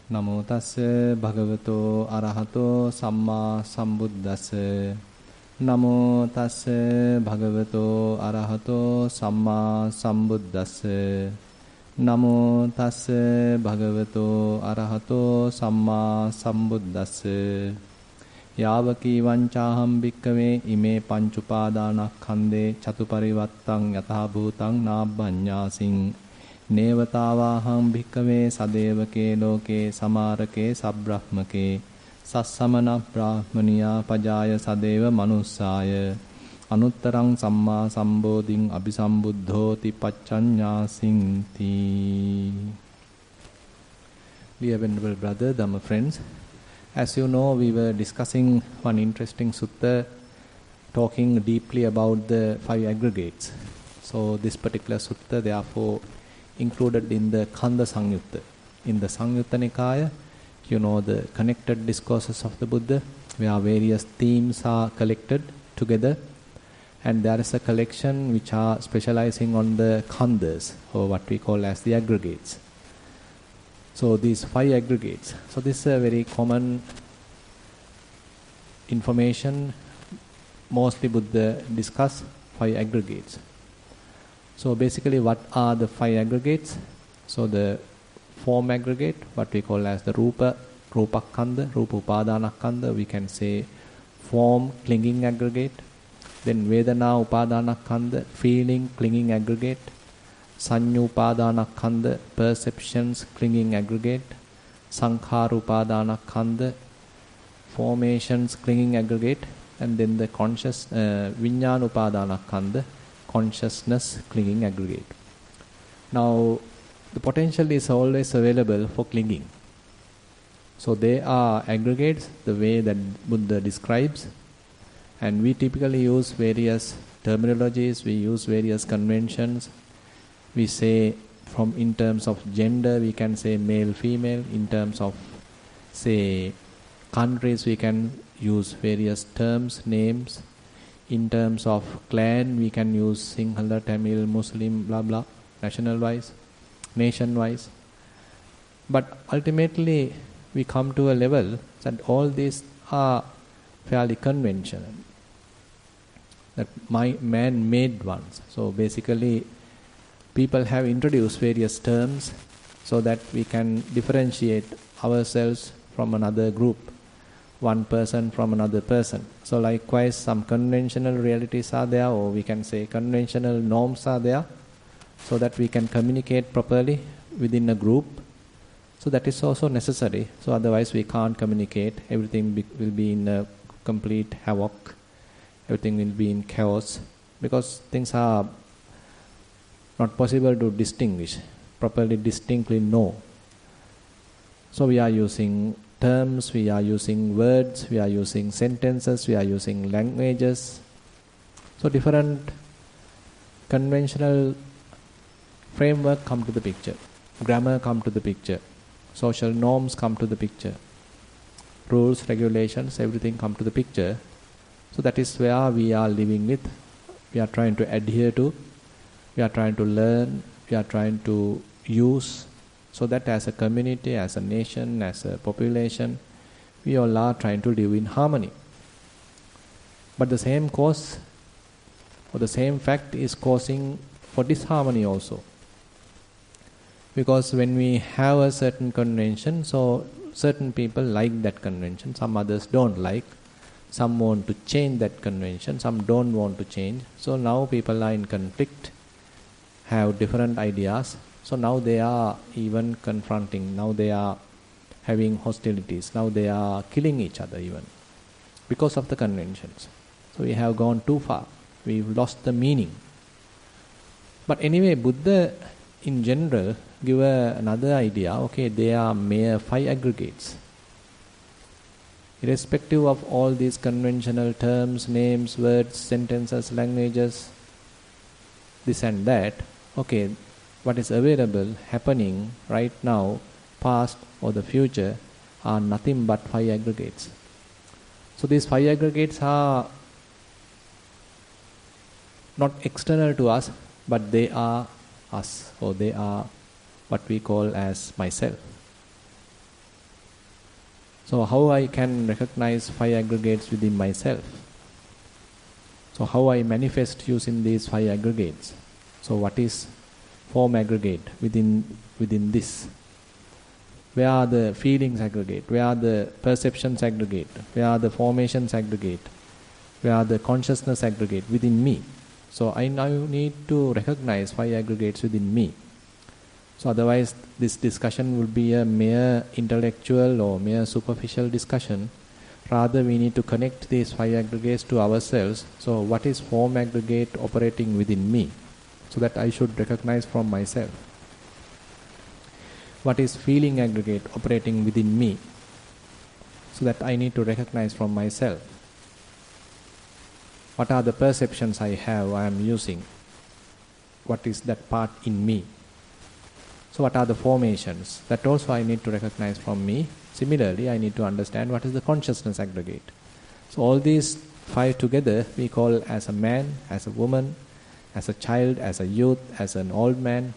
Namo tassa bhagavato arahato samma sambuddhassa. Namo tassa bhagavato arahato samma sambuddhassa. Namo tassa bhagavato arahato samma sambuddhassa. Yāvaki vañcāham bhikkave ime pañcupadānakkhandhe catuparivattang yatā bhūtang nābbaññāsiṃ Nevatavaham bhikkave sadevake loke samarake sabbrahmake sassamana brahmaniya pajaya sadeva manussaya anuttarang samma sambodhin abhisambuddhoti paccanyāsinti. Dear venerable brother, Dhamma friends, as you know, we were discussing one interesting sutta talking deeply about the 5 aggregates. So this particular sutta therefore included in the Khanda Sangyutta. In the Sangyutta Nikaya, you know the connected discourses of the Buddha, where various themes are collected together, and there is a collection which are specializing on the Khandas, or what we call as the aggregates. So these 5 aggregates. So this is a very common information. Mostly Buddha discuss 5 aggregates. So basically, what are the 5 aggregates? So the form aggregate, what we call as the Rupa Khandha, Rupa Upadanakkhandha, we can say form clinging aggregate. Then Vedana Upadanakkhandha, feeling clinging aggregate. Sanya Upadanakkhandha, perceptions clinging aggregate. Sankhara Upadanakkhandha, formations clinging aggregate. And then the conscious Vijñāna Upadanakkhandha, consciousness clinging aggregate. Now, the potential is always available for clinging. So they are aggregates the way that Buddha describes, and we typically use various terminologies, we use various conventions. We say in terms of gender, we can say male, female. In terms of, say, countries, we can use various terms, names. In terms of clan, we can use Sinhala, Tamil, Muslim, blah blah, national-wise, nation-wise. But ultimately, we come to a level that all these are fairly conventional, that man-made ones. So basically, people have introduced various terms so that we can differentiate ourselves from another group, one person from another person. So likewise, some conventional realities are there, or we can say conventional norms are there, so that we can communicate properly within a group. So that is also necessary. So otherwise we can't communicate. Everything will be in a complete havoc. Everything will be in chaos, because things are not possible to distinguish, properly distinctly know. So we are using terms, we are using words, we are using sentences, we are using languages. So different conventional framework come to the picture. Grammar come to the picture. Social norms come to the picture. Rules, regulations, everything come to the picture. So that is where we are living with. We are trying to adhere to. We are trying to learn. We are trying to use. So that as a community, as a nation, as a population, we all are trying to live in harmony. But the same cause, or the same fact is causing for disharmony also. Because when we have a certain convention, so certain people like that convention, some others don't like. Some want to change that convention, some don't want to change. So now people are in conflict, have different ideas. So now they are even confronting, now they are having hostilities, now they are killing each other even, because of the conventions. So we have gone too far, we've lost the meaning. But anyway, Buddha in general give another idea, okay, they are mere 5 aggregates. Irrespective of all these conventional terms, names, words, sentences, languages, this and that, okay, what is available, happening right now, past or the future, are nothing but 5 aggregates. So these 5 aggregates are not external to us, but they are us, or they are what we call as myself. So how I can recognize 5 aggregates within myself? So how I manifest using these 5 aggregates? So what is form aggregate within this? Where are the feelings aggregate? Where are the perceptions aggregate? Where are the formations aggregate? Where are the consciousness aggregate within me? So I now need to recognize 5 aggregates within me. So otherwise this discussion will be a mere intellectual or mere superficial discussion. Rather we need to connect these 5 aggregates to ourselves. So what is form aggregate operating within me? So that I should recognize from myself. What is feeling aggregate operating within me? So that I need to recognize from myself. What are the perceptions I am using? What is that part in me? So what are the formations? That also I need to recognize from me. Similarly, I need to understand what is the consciousness aggregate. So all these 5 together we call as a man, as a woman, as a child, as a youth, as an old man.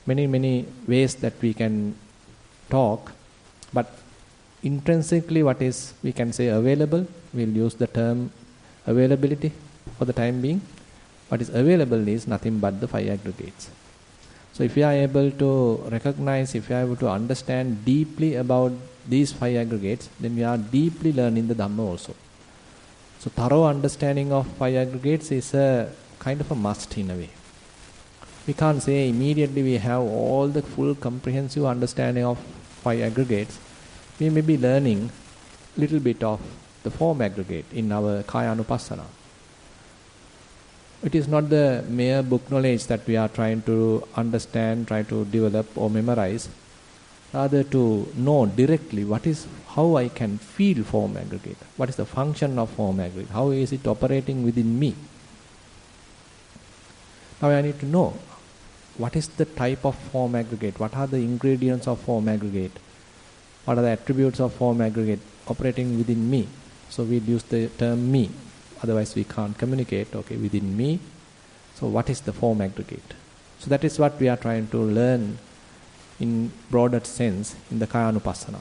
Many ways that we can talk, but intrinsically what is, we can say, available. We'll use the term availability for the time being. What is available is nothing but the 5 aggregates. So if we are able to recognize, if we are able to understand deeply about these 5 aggregates, then we are deeply learning the Dhamma also. So thorough understanding of 5 aggregates is a kind of a must in a way. We can't say immediately we have all the full comprehensive understanding of 5 aggregates. We may be learning little bit of the form aggregate in our Kayanupassana. It is not the mere book knowledge that we are trying to understand, try to develop or memorize. Rather to know directly how I can feel form aggregate. What is the function of form aggregate? How is it operating within me? Now I need to know what is the type of form aggregate, what are the ingredients of form aggregate, what are the attributes of form aggregate operating within me. So we use the term me, otherwise we can't communicate, okay, within me. So what is the form aggregate? So that is what we are trying to learn in broader sense in the Kayanupassana.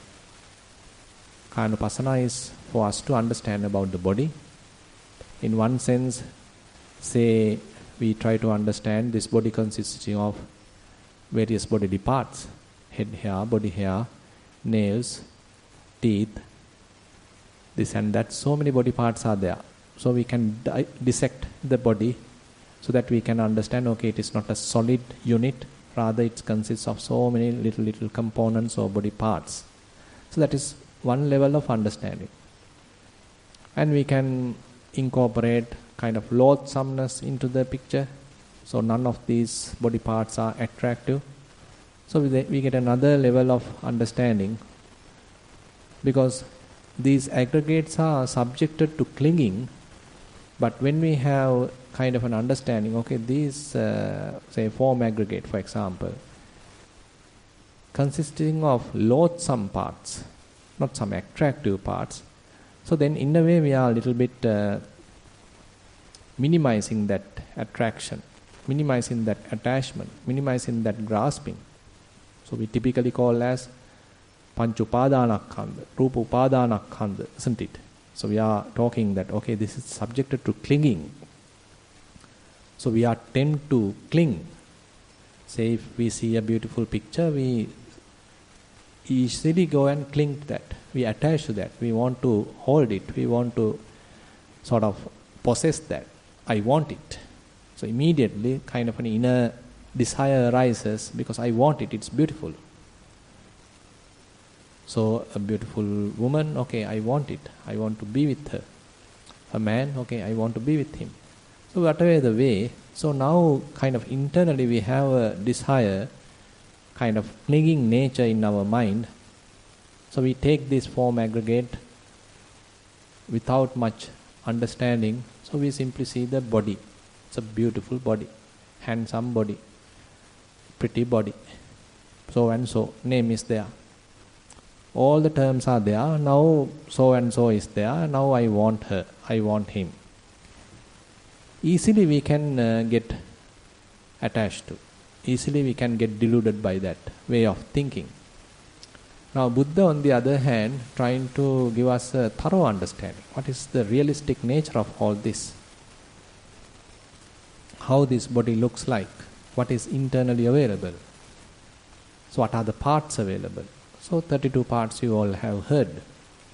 Kayanupassana is for us to understand about the body. In one sense, say we try to understand this body consisting of various bodily parts, head hair, body hair, nails, teeth, this and that. So many body parts are there. So we can dissect the body so that we can understand, okay, it is not a solid unit, rather it consists of so many little components or body parts. So that is one level of understanding. And we can incorporate kind of loathsomeness into the picture. So none of these body parts are attractive. So we get another level of understanding, because these aggregates are subjected to clinging. But when we have kind of an understanding, okay, these say form aggregate, for example, consisting of loathsome parts, not some attractive parts. So then in a way we are a little bit minimizing that attraction, minimizing that attachment, minimizing that grasping. So we typically call as Panch Upadanakkhandha, Rupa Upadanakkhandha, isn't it? So we are talking that, okay, this is subjected to clinging. So we are tend to cling. Say if we see a beautiful picture, we easily go and cling to that. We attach to that. We want to hold it. We want to sort of possess that. I want it. So immediately kind of an inner desire arises because I want it. It's beautiful. So a beautiful woman, okay, I want it. I want to be with her. A man, okay, I want to be with him. So whatever the way, so now kind of internally we have a desire, kind of clinging nature in our mind. So we take this form aggregate without much understanding. So we simply see the body. It's a beautiful body, handsome body, pretty body. So and so, name is there. All the terms are there. Now so and so is there. Now I want her. I want him. Easily we can get attached to. Easily we can get deluded by that way of thinking. Now Buddha on the other hand trying to give us a thorough understanding. What is the realistic nature of all this? How this body looks like, what is internally available. So what are the parts available? So 32 parts you all have heard.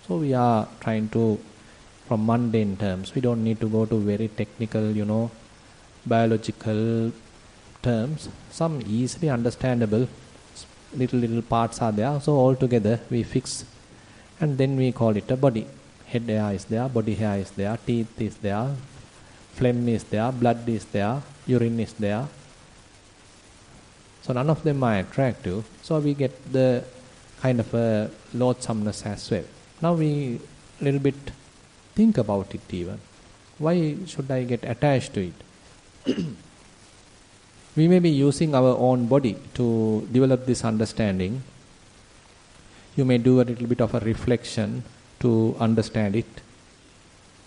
So we are trying to, from mundane terms, we don't need to go to very technical, biological terms. Some easily understandable little parts are there. So all together we fix and then we call it a body. Head hair is there, body hair is there, teeth is there, phlegm is there, blood is there, urine is there. So none of them are attractive. So we get the kind of a loathsomeness as well. Now we a little bit think about it even. Why should I get attached to it? We may be using our own body to develop this understanding. You may do a little bit of a reflection to understand it.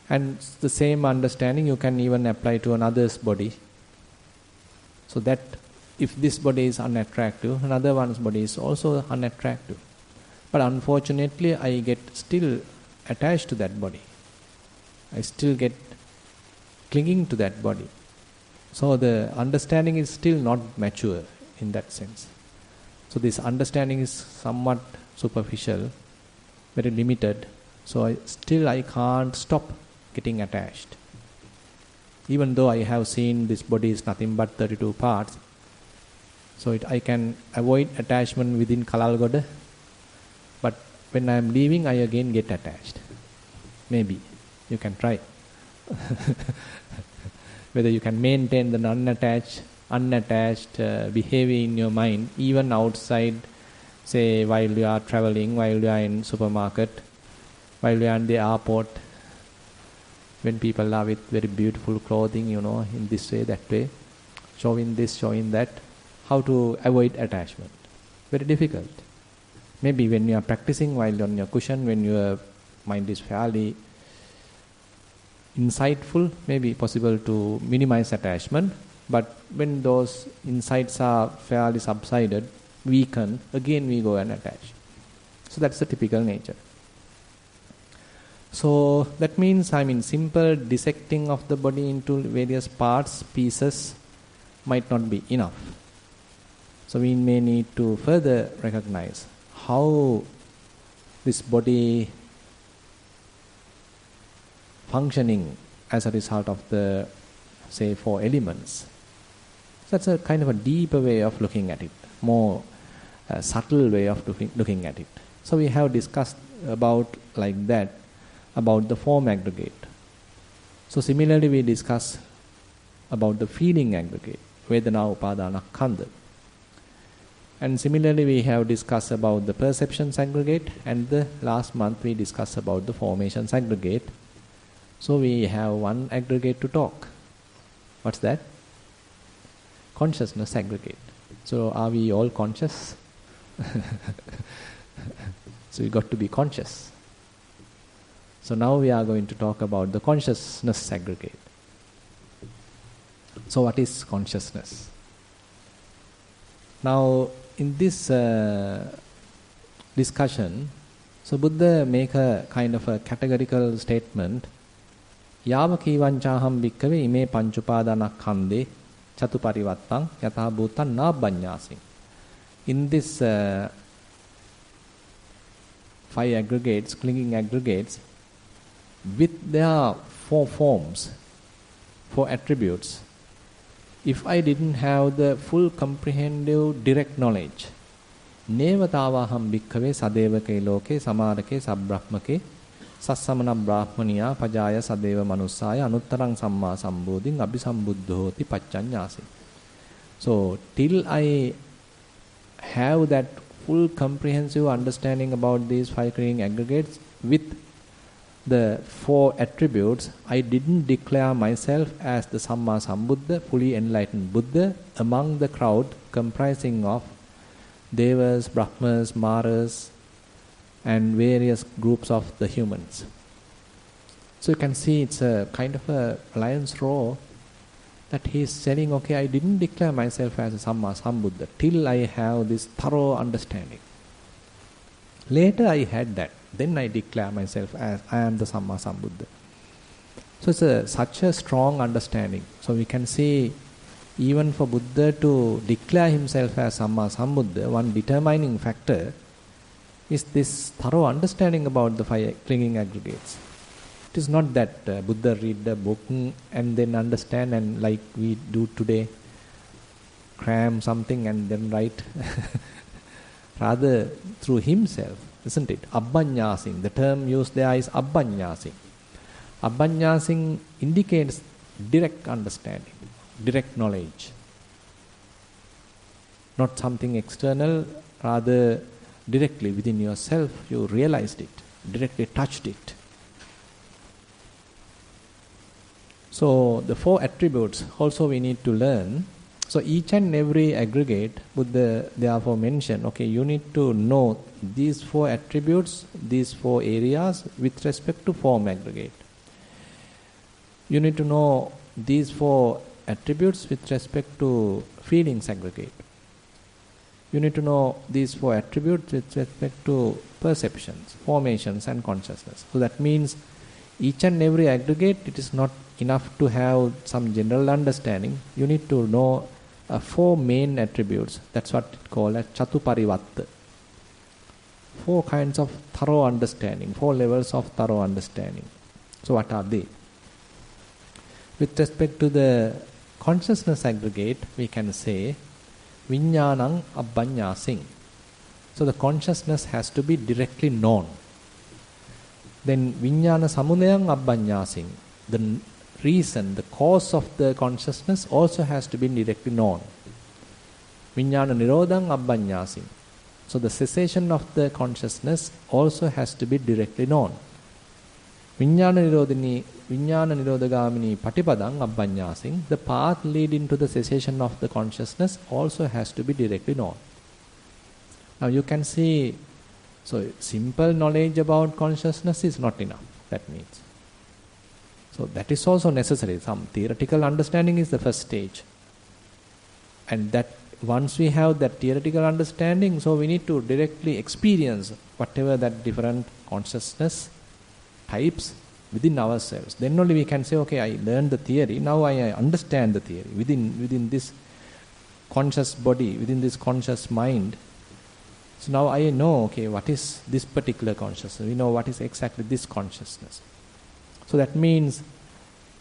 And the same understanding you can even apply to another's body. So that if this body is unattractive, another one's body is also unattractive. But unfortunately, I get still attached to that body. I still get clinging to that body. So the understanding is still not mature in that sense. So this understanding is somewhat superficial, very limited. So I can't stop getting attached. Even though I have seen this body is nothing but 32 parts, so I can avoid attachment within Kalalgoda, but when I am leaving, I again get attached. Maybe you can try. Whether you can maintain the unattached behavior in your mind, even outside, say while you are traveling, while you are in supermarket, while you are in the airport, when people are with very beautiful clothing, in this way, that way, showing this, showing that, how to avoid attachment. Very difficult. Maybe when you are practicing while on your cushion, when your mind is fairly insightful, maybe possible to minimize attachment. But when those insights are fairly subsided, weakened, again we go and attach. So that's the typical nature. So that means, simple dissecting of the body into various parts, pieces, might not be enough. So we may need to further recognize how this body functioning as a result of the, say, 4 elements. So that's a kind of a deeper way of looking at it, more subtle way of looking at it. So we have discussed about like that, about the form aggregate. So similarly we discuss about the feeling aggregate, Vedana Upadana Khandha. And similarly we have discussed about the perceptions aggregate, and the last month we discussed about the formations aggregate. So we have one aggregate to talk. What's that? Consciousness aggregate. So are we all conscious? So we got to be conscious. So now we are going to talk about the consciousness aggregate. So what is consciousness? Now in this discussion, so Buddha make a kind of a categorical statement. Yava kivanchaham bhikkave ime panchupadana khandhe chatuparivattang yatha bhutan nabbanyasim. In this 5 aggregates, clinging aggregates, with their 4 forms, 4 attributes, if I didn't have the full comprehensive direct knowledge, nevatavaham bhikkave sadevake loke samarake sabbrahmake sassamana brahmaniya pajaya sadeva manussaya anuttarang samma sambodhin abhisambuddhoti paccanyasi. So till I have that full comprehensive understanding about these 5 clinging aggregates with the 4 attributes, I didn't declare myself as the Samma Sambuddha, fully enlightened Buddha, among the crowd comprising of Devas, Brahmas, Maras, and various groups of the humans. So you can see it's a kind of a lion's roar that he is saying, okay, I didn't declare myself as a Samma Sambuddha till I have this thorough understanding. Later I had that. Then I declare myself as I am the Samma Sambuddha. So it's such a strong understanding. So we can say even for Buddha to declare himself as Samma Sambuddha, one determining factor is this thorough understanding about the five clinging aggregates. It is not that Buddha read the book and then understand, and like we do today, cram something and then write. Rather through himself, isn't it? Abhanyasing. The term used there is abhanyasing. Abhanyasing indicates direct understanding, direct knowledge. Not something external, rather directly within yourself you realized it, directly touched it. So the four attributes also we need to learn. So each and every aggregate, Buddha therefore mentioned, okay, you need to know these four attributes, these four areas with respect to form aggregate. You need to know these four attributes with respect to feelings aggregate. You need to know these four attributes with respect to perceptions, formations and consciousness. So that means each and every aggregate, it is not enough to have some general understanding. You need to know four main attributes. That's what it called as Chatuparivatta. Four kinds of thorough understanding, four levels of thorough understanding. So what are they? With respect to the consciousness aggregate, we can say Viññānaṁ abhaññāsiṁ. So the consciousness has to be directly known. Then Viññāna samudayaṁ abhaññāsiṁ. The reason, the cause of the consciousness also has to be directly known. Viññāna nirodhaṁ abhaññāsiṁ. So the cessation of the consciousness also has to be directly known. Viññāna nirodhagamini patipadaṁ abhaññāsiṁ. The path leading to the cessation of the consciousness also has to be directly known. Now you can see, so simple knowledge about consciousness is not enough. That means. So that is also necessary. Some theoretical understanding is the first stage. And that once we have that theoretical understanding, so we need to directly experience whatever that different consciousness types within ourselves. Then only we can say, okay, I learned the theory, now I understand the theory. Within this conscious body, within this conscious mind. So now I know, okay, what is this particular consciousness? We know what is exactly this consciousness. So that means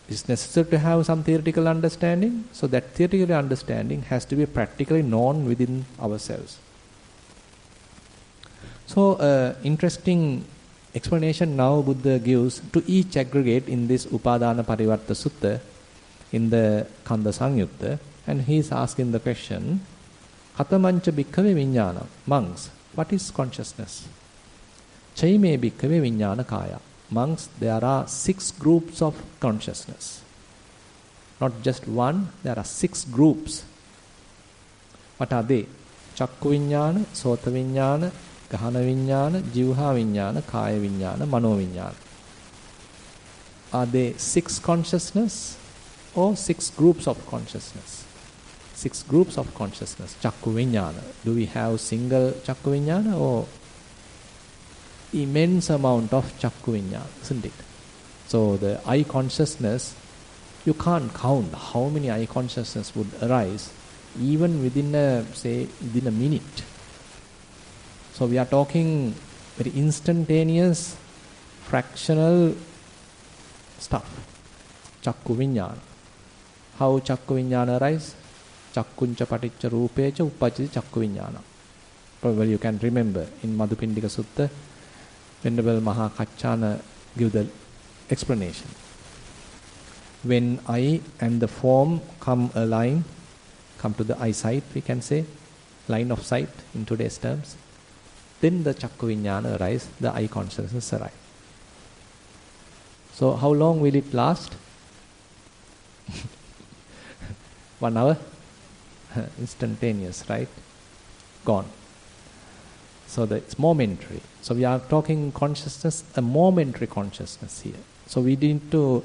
it's necessary to have some theoretical understanding. So that theoretical understanding has to be practically known within ourselves. So interesting explanation now Buddha gives to each aggregate in this UpadanaParivatta Sutta in the Kanda Sangyutta. And he is asking the question, Katamancha bhikkhave viññāna. Monks, what is consciousness? Chaime bhikkhave viññāna kaya. Monks, there are 6 groups of consciousness. Not just one, there are 6 groups. What are they? Chakku viññāna, sota viññāna, gahana viññāna, jivha viññāna, kaya viññāna, mano viññāna. Are they 6 consciousness or 6 groups of consciousness? 6 groups of consciousness. Chakku viññāna. Do we have single chakku viññāna or immense amount of chakku viññāna, isn't it? So the eye consciousness, you can't count how many eye consciousness would arise even within within a minute. So we are talking very instantaneous, fractional stuff. Chakku viññāna. How chakku viññāna arise? Chakkuncha paticca rūpecha uppajjati chakku viññāna. Probably you can remember in Madhupindika Sutta, Venerable Maha Kaccana give the explanation. When eye and the form come align, come to the eyesight, we can say, line of sight in today's terms, then the chakku viññāna arise, the eye consciousness arise. So how long will it last? 1 hour? Instantaneous, right? Gone. So it's momentary. So we are talking consciousness, a momentary consciousness here. So we need to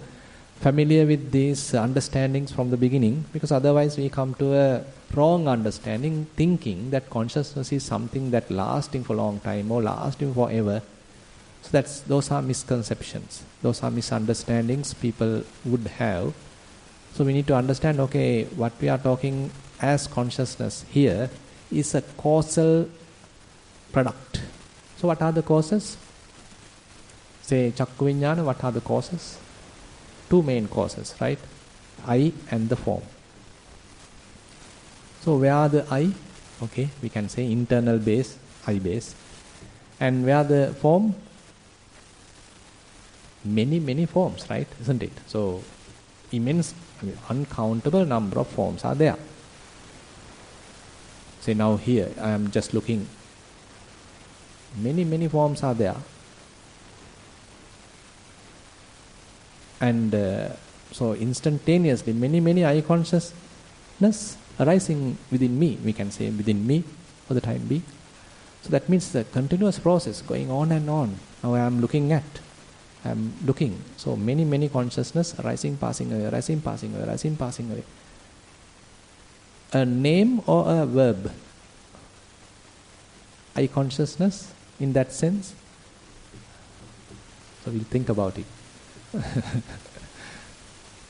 familiar with these understandings from the beginning, because otherwise we come to a wrong understanding, thinking that consciousness is something that lasting for a long time or lasting forever. So those are misconceptions. Those are misunderstandings people would have. So we need to understand, okay, what we are talking as consciousness here is a causal product. So what are the causes? Say Chakku Vijnana, what are the causes? Two main causes, right? I and the form. So where are the I? Okay, we can say internal base, I base. And where the form? Many forms, right? Isn't it? So immense, uncountable number of forms are there. Say now here, I am just looking. Many forms are there. And so instantaneously, many I consciousness arising within me, we can say within me for the time being. So that means the continuous process going on and on. Now I am looking. So many consciousness arising, passing away, arising, passing away, arising, passing away. A name or a verb? I consciousness in that sense. So we'll think about it.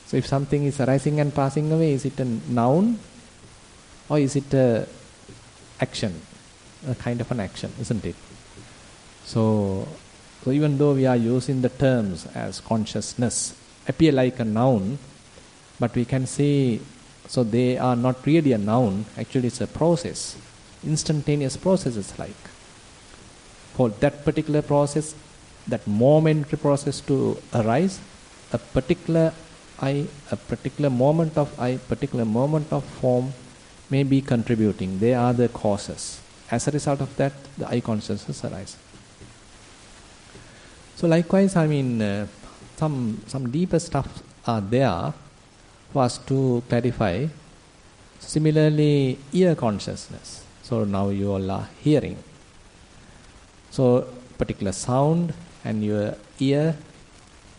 So if something is arising and passing away, is it a noun or is it a action? A kind of an action, isn't it? So even though we are using the terms as consciousness, appear like a noun, but we can say, so they are not really a noun, actually it's a process, instantaneous processes like. For that particular process, that momentary process to arise, a particular I, a particular moment of I, particular moment of form may be contributing. They are the causes. As a result of that, the I consciousness arises. So likewise, some deeper stuff are there for us to clarify. Similarly, ear consciousness. So now you all are hearing. So particular sound and your ear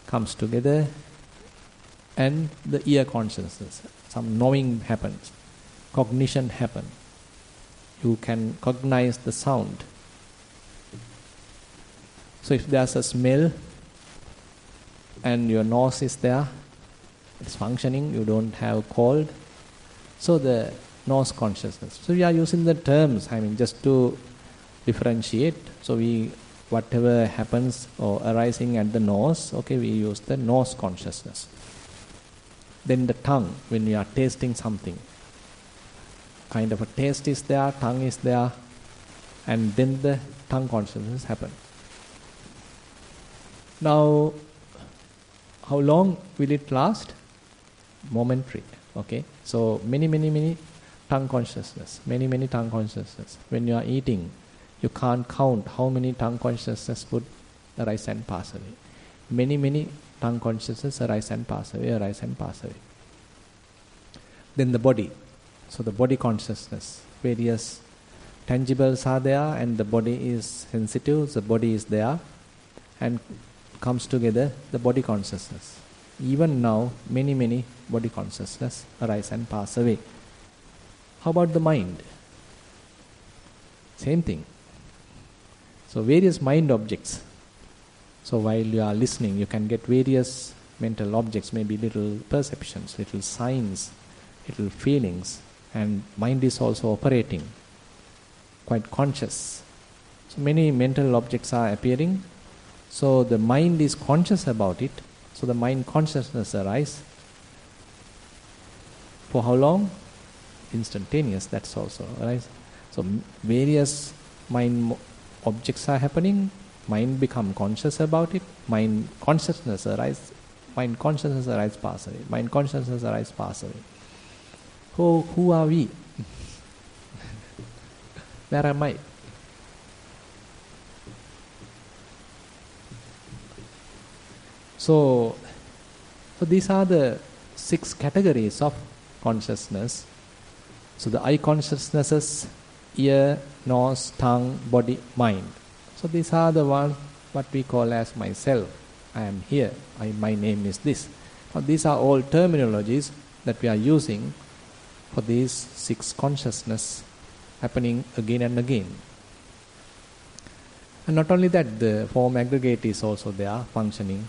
comes together and the ear consciousness. Some knowing happens. Cognition happens. You can cognize the sound. So if there's a smell and your nose is there, it's functioning, you don't have cold. So the nose consciousness. So we are using the terms, just to differentiate. So whatever happens or arising at the nose, okay, we use the nose consciousness. Then the tongue, when we are tasting something, kind of a taste is there, tongue is there, and then the tongue consciousness happens. Now, how long will it last? Momentary. Okay. So many tongue consciousness. Many tongue consciousness. When you are eating, you can't count how many tongue consciousness would arise and pass away. Many tongue consciousness arise and pass away, arise and pass away. Then the body. So the body consciousness. Various tangibles are there and the body is sensitive, the body is there and comes together, the body consciousness. Even now, many body consciousness arise and pass away. How about the mind? Same thing. So various mind objects. So while you are listening, you can get various mental objects, maybe little perceptions, little signs, little feelings, and mind is also operating, quite conscious. So many mental objects are appearing. So the mind is conscious about it. So the mind consciousness arises. For how long? Instantaneous, that's also arise. So various mind objects are happening. Mind become conscious about it. Mind consciousness arises. Mind consciousness arises, pass away. Mind consciousness arises, pass away. Who are we? Where am I? So these are the 6 categories of consciousness. So the I consciousnesses, ear, nose, tongue, body, mind. So these are the ones what we call as myself. I am here. My name is this. These are all terminologies that we are using for these 6 consciousness happening again and again. And not only that, the form aggregate is also there, functioning.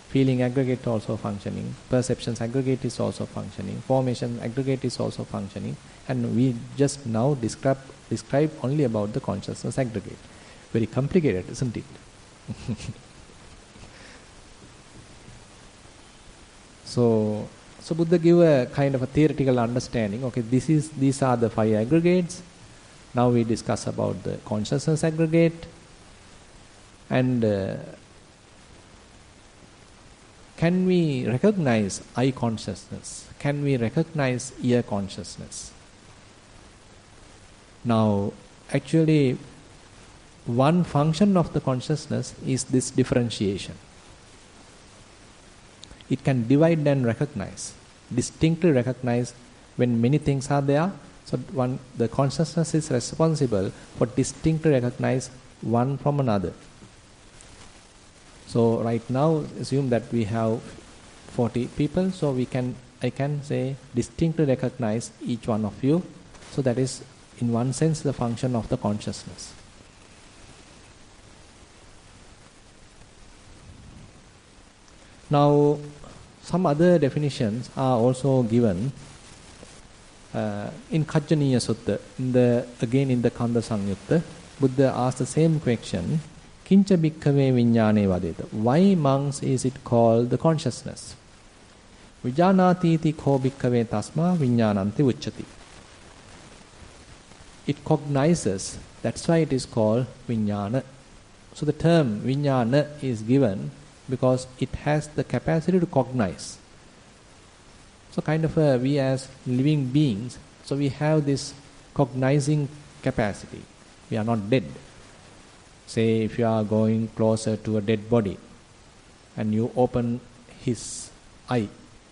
Feeling aggregate also functioning. Perceptions aggregate is also functioning. Formation aggregate is also functioning. And we just now describe only about the consciousness aggregate. Very complicated, isn't it? So Buddha give a kind of a theoretical understanding. Okay, these are the 5 aggregates. Now we discuss about the consciousness aggregate. And can we recognize eye consciousness? Can we recognize ear consciousness? Now, actually, one function of the consciousness is this differentiation. It can divide and recognize, distinctly recognize when many things are there. So the consciousness is responsible for distinctly recognize one from another. So right now, assume that we have 40 people. So I can say distinctly recognize each one of you. So that is, in one sense, the function of the consciousness. Now, some other definitions are also given in Kajjaniya Sutta. Again in the Kanda Samyutta, Buddha asked the same question. Kincha bhikkhave viññāne vadeta. Why, monks, is it called the consciousness? Vijānātīti ko bhikkhave tasmā viññānanti uccati. It cognizes, that's why it is called viññāna. So the term viññāna is given because it has the capacity to cognize. So kind of we as living beings, so we have this cognizing capacity. We are not dead. Say if you are going closer to a dead body and you open his eye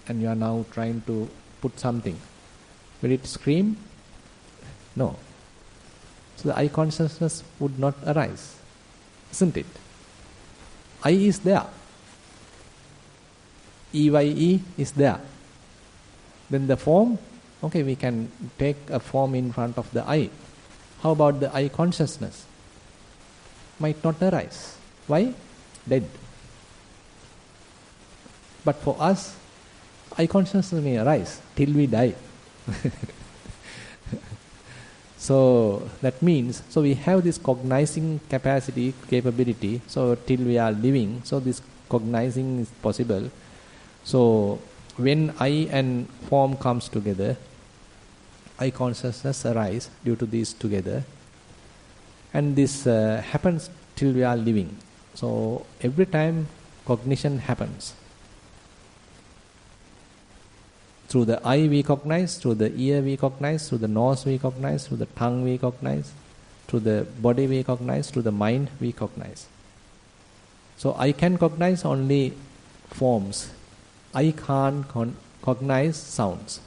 and you are now trying to put something, will it scream? No. So the eye consciousness would not arise, isn't it? Eye is there. EYE is there. Then the form, okay, we can take a form in front of the eye. How about the eye consciousness? Might not arise. Why? Dead. But for us, eye consciousness may arise till we die. So that means, so we have this cognizing capacity, capability, so till we are living, so this cognizing is possible. So when eye and form comes together, eye consciousness arise due to these together. And this happens till we are living. So every time cognition happens. Through the eye we cognize, through the ear we cognize, through the nose we cognize, through the tongue we cognize, through the body we cognize, through the mind we cognize. So I can cognize only forms. I can't cognize sounds.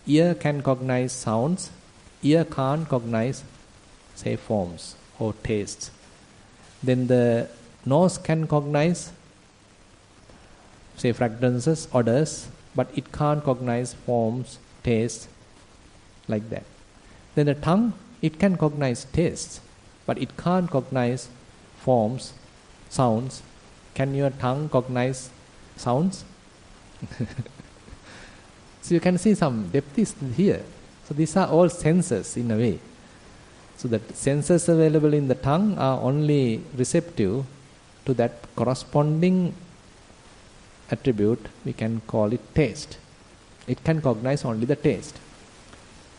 Ear can cognize sounds. Ear can't cognize, say, forms or tastes. Then the nose can cognize, say, fragrances, odors, but it can't cognize forms, tastes, like that. Then the tongue, it can cognize tastes, but it can't cognize forms, sounds. Can your tongue cognize sounds? So you can see some depth is here. So these are all senses in a way. So the senses available in the tongue are only receptive to that corresponding attribute. We can call it taste. It can cognize only the taste.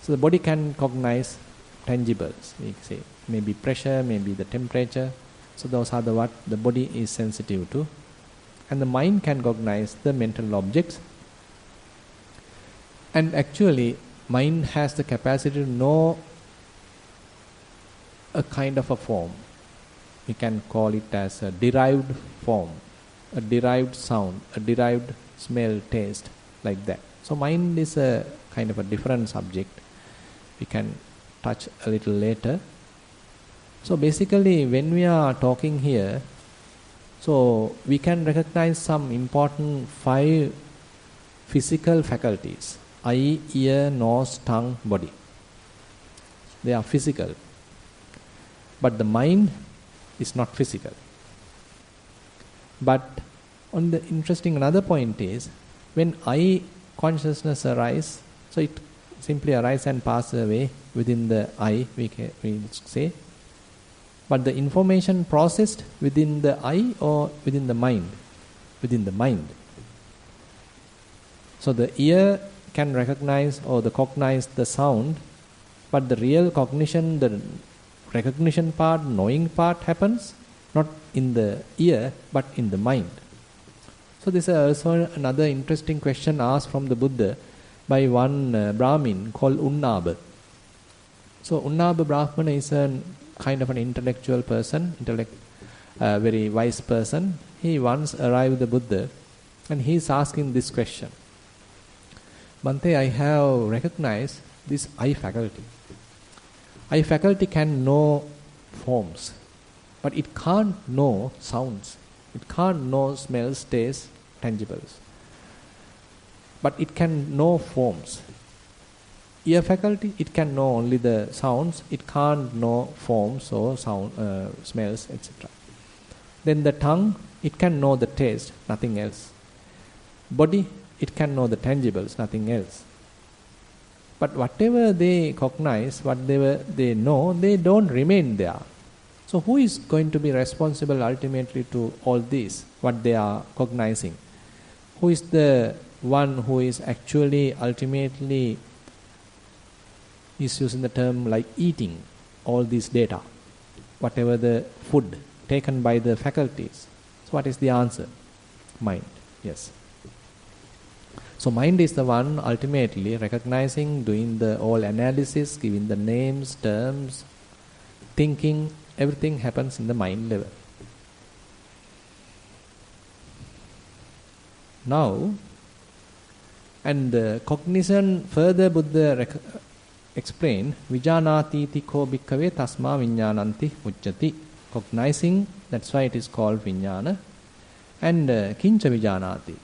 So the body can cognize tangibles. We say maybe pressure, maybe the temperature. So those are the what the body is sensitive to. And the mind can cognize the mental objects. And actually, mind has the capacity to know a kind of a form. We can call it as a derived form, a derived sound, a derived smell, taste, like that. So mind is a kind of a different subject. We can touch a little later. So basically, when we are talking here, so we can recognize some important 5 physical faculties. Eye, ear, nose, tongue, body. They are physical. But the mind is not physical. But on the interesting another point is, when eye consciousness arises, so it simply arises and passes away within the eye, we say. But the information processed within the eye or within the mind? Within the mind. So the ear can recognize or cognize the sound, but the real cognition, the recognition part, knowing part happens not in the ear but in the mind. So this is also another interesting question asked from the Buddha by one Brahmin called Unnaba. So Unnaba Brahmana is a kind of an intellectual person, very wise person. He once arrived the Buddha and he is asking this question. Bhante, I have recognized this eye faculty. Eye faculty can know forms, but it can't know sounds. It can't know smells, tastes, tangibles. But it can know forms. Ear faculty, it can know only the sounds. It can't know forms or sound, smells, etc. Then the tongue, it can know the taste, nothing else. Body, it can know the tangibles, nothing else. But whatever they cognize, whatever they know, they don't remain there. So who is going to be responsible ultimately to all this, what they are cognizing? Who is the one who is actually ultimately is using the term like eating all this data, whatever the food taken by the faculties? So what is the answer? Mind. Yes. So mind is the one ultimately recognizing, doing the all analysis, giving the names, terms, thinking, everything happens in the mind level. Now, and the cognition further Buddha explained, Vijanati ko bhikkave tasma viññānanti mujjati. Cognizing, that's why it is called viññāna. And kincha vijanati.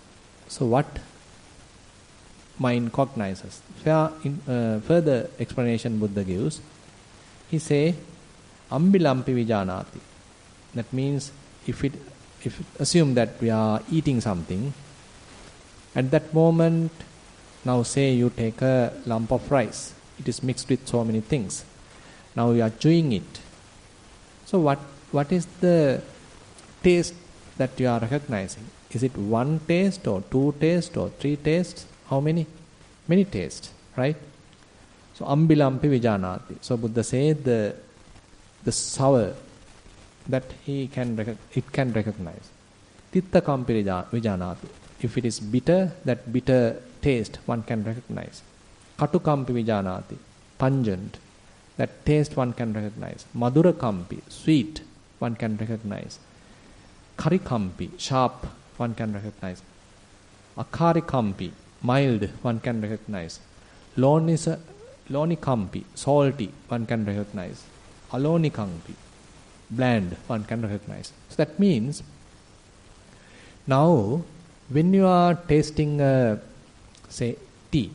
So what mind cognizes? Further explanation Buddha gives. He say, ambilampi vijanati. That means if assume that we are eating something, at that moment, now say you take a lump of rice. It is mixed with so many things. Now you are chewing it. So what is the taste that you are recognizing? Is it one taste or two tastes or three tastes? How many? Many tastes, right? So ambilampi vijanati. So Buddha said the sour that it can recognize. Titta kampi vijanati. If it is bitter, that bitter taste one can recognize. Katu kampi vijanati. Pungent. That taste one can recognize. Madura kampi. Sweet. One can recognize. Kari kampi. Sharp. One can recognize. Akari kampi. Mild. One can recognize. Loni kampi. Salty. One can recognize. Aloni kampi. Bland. One can recognize. So that means now when you are tasting say tea,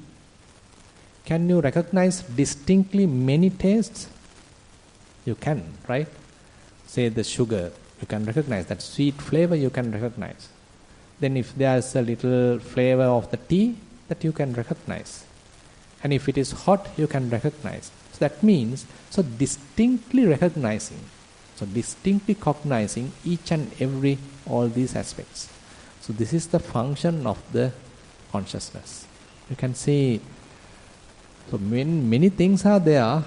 can you recognize distinctly many tastes? You can, right? Say the sugar, you can recognize that sweet flavor, you can recognize. Then if there is a little flavor of the tea, that you can recognize. And if it is hot, you can recognize. So that means, so distinctly recognizing, so distinctly cognizing each and every, all these aspects. So this is the function of the consciousness. You can see, so many things are there.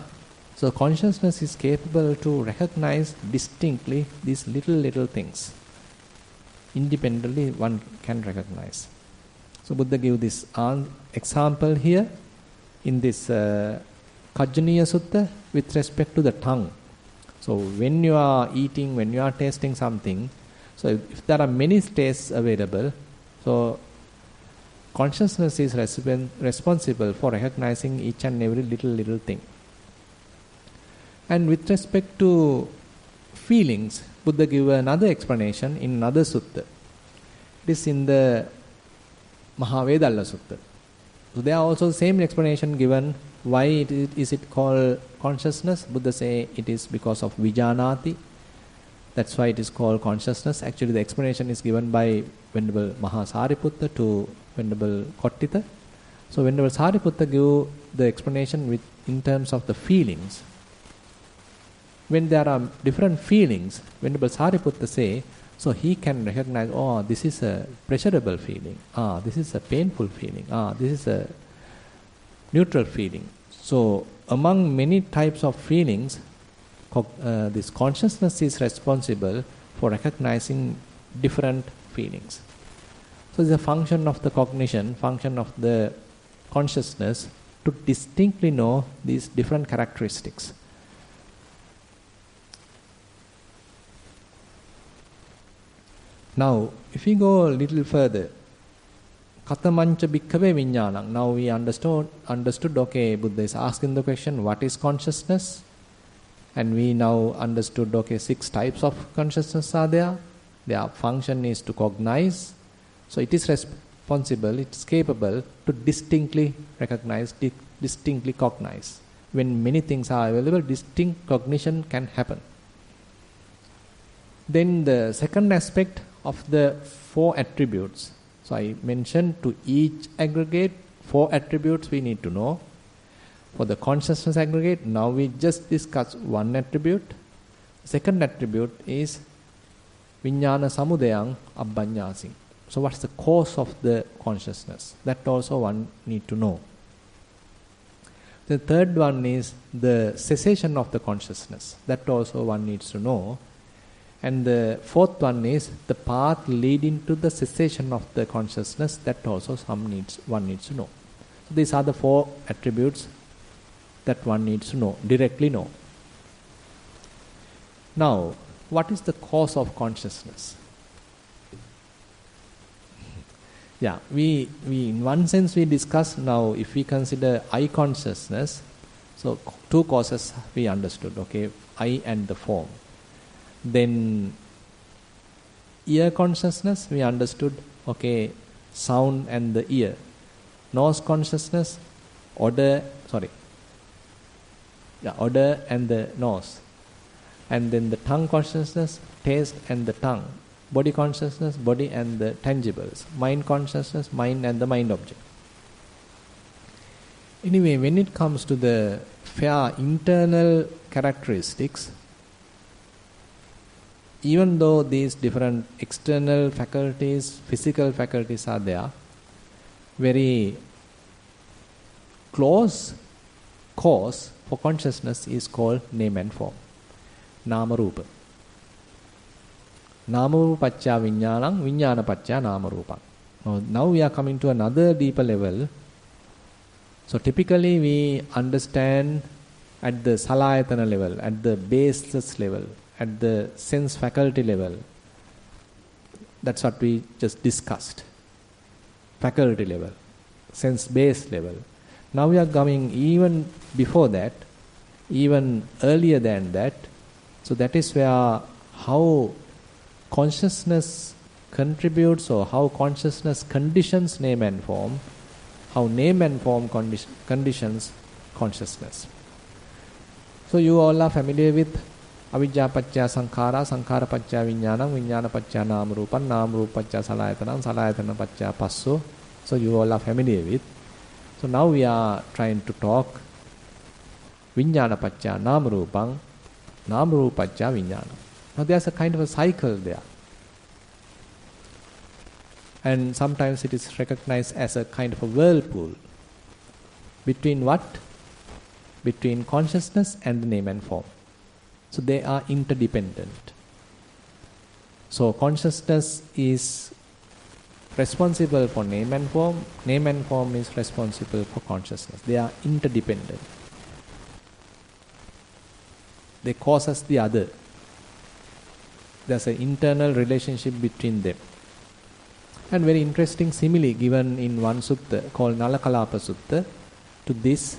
So consciousness is capable to recognize distinctly these little things. Independently one can recognize. So Buddha gave this example here in this Kajjaniya Sutta with respect to the tongue. So when you are eating, when you are tasting something, so if there are many tastes available, so consciousness is responsible for recognizing each and every little thing. And with respect to feelings, Buddha gave another explanation in another sutta. It is in the Mahavedalla Sutta. So there are also the same explanation given why is it called consciousness. Buddha say it is because of Vijanati. That's why it is called consciousness. Actually the explanation is given by Venerable Mahasariputta to Venerable Kottita. So Venerable Sariputta give the explanation in terms of the feelings. When there are different feelings, Venerable Sariputta say, so he can recognize, oh, this is a pleasurable feeling. This is a painful feeling. This is a neutral feeling. So among many types of feelings, this consciousness is responsible for recognizing different feelings. So it's a function of the cognition, function of the consciousness to distinctly know these different characteristics. Now, if we go a little further, Katamancha bhikkhave viññānaṁ. Now we understood, okay, Buddha is asking the question, what is consciousness? And we now understood, okay, 6 types of consciousness are there. Their function is to cognize. So it is responsible, it is capable to distinctly recognize, distinctly cognize. When many things are available, distinct cognition can happen. Then the second aspect of the 4 attributes. So I mentioned to each aggregate 4 attributes we need to know. For the consciousness aggregate, now we just discuss 1 attribute. Second attribute is viññāna samudayang abbaññāsing. So what's the cause of the consciousness? That also one need to know. The third one is the cessation of the consciousness. That also one needs to know. And the fourth one is the path leading to the cessation of the consciousness. That also one needs to know. So these are the 4 attributes that one needs to know, directly know. Now, what is the cause of consciousness? Yeah, we in one sense we discuss now, if we consider I consciousness, so 2 causes we understood, okay, I and the form. Then ear consciousness, we understood, okay, sound and the ear. Nose consciousness, odor and the nose. And then the tongue consciousness, taste and the tongue. Body consciousness, body and the tangibles. Mind consciousness, mind and the mind object. Anyway, when it comes to the fair internal characteristics, even though these different external faculties, physical faculties are there, very close cause for consciousness is called name and form. Nama Rupa. Nama Rupa Pacca Viññānaṁ, Viññāna Pacca Nama Rupa. Now we are coming to another deeper level. So typically we understand at the Salayatana level, at the baseless level, at the sense faculty level. That's what we just discussed. Faculty level, sense base level. Now we are coming even before that, even earlier than that. So that is where how consciousness contributes or how consciousness conditions name and form, how name and form conditions consciousness. So you all are familiar with avijja paccaya sankhara, sankhara paccaya viññānaṁ, viññāna paccaya nama rupam, nama rupa paccaya salayatanam, salayatana paccaya passo. So you all are familiar with. So now we are trying to talk viññāna paccaya nama rupam, nama rupa paccaya viññānam. Now there's a kind of a cycle there. And sometimes it is recognized as a kind of a whirlpool. Between what? Between consciousness and the name and form. So they are interdependent. So consciousness is responsible for name and form is responsible for consciousness. They are interdependent. They cause us the other. There's an internal relationship between them. And very interesting simile given in one sutta called Nalakalapa Sutta. To this,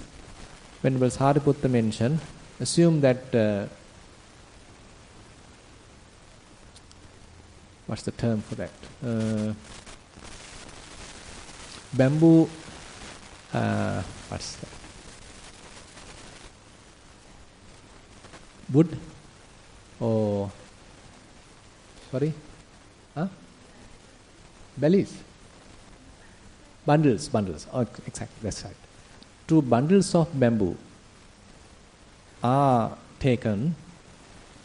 Venerable Sariputta mentioned, assume that, what's the term for that? bamboo, what's that? Wood? Or, sorry? Huh? Bellies? Bundles. Oh, exactly, that's right. 2 bundles of bamboo are taken,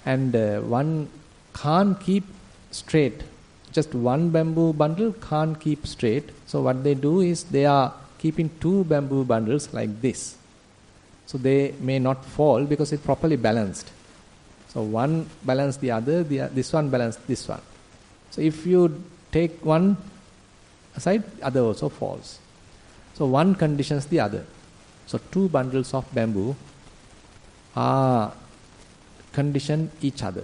and one can't keep straight. Just one bamboo bundle can't keep straight. So what they do is they are keeping 2 bamboo bundles like this. So they may not fall because it's properly balanced. So one balance the other, this one balance this one. So if you take one aside, other also falls. So one conditions the other. So 2 bundles of bamboo are condition each other.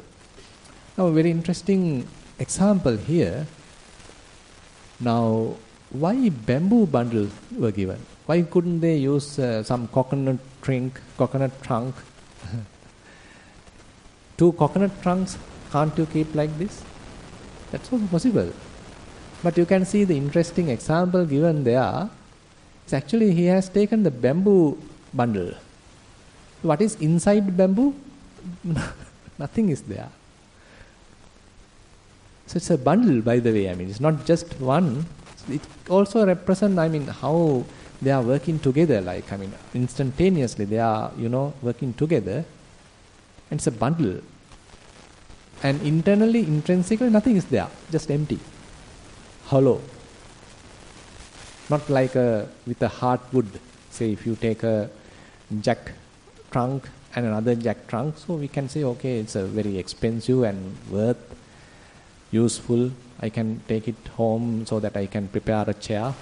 Now, a very interesting example here. Now, why bamboo bundles were given? Why couldn't they use some coconut trunk? 2 coconut trunks, can't you keep like this? That's also possible. But you can see the interesting example given there. It's actually he has taken the bamboo bundle. What is inside bamboo? Nothing is there. So it's a bundle, by the way. I mean, it's not just one. It also represents, how they are working together. Instantaneously they are, working together. And it's a bundle. And internally, intrinsically, nothing is there. Just empty. Hollow. Not like with a hard wood. Say if you take a jack trunk and another jack trunk, so we can say, okay, it's a very expensive and useful. I can take it home so that I can prepare a chair.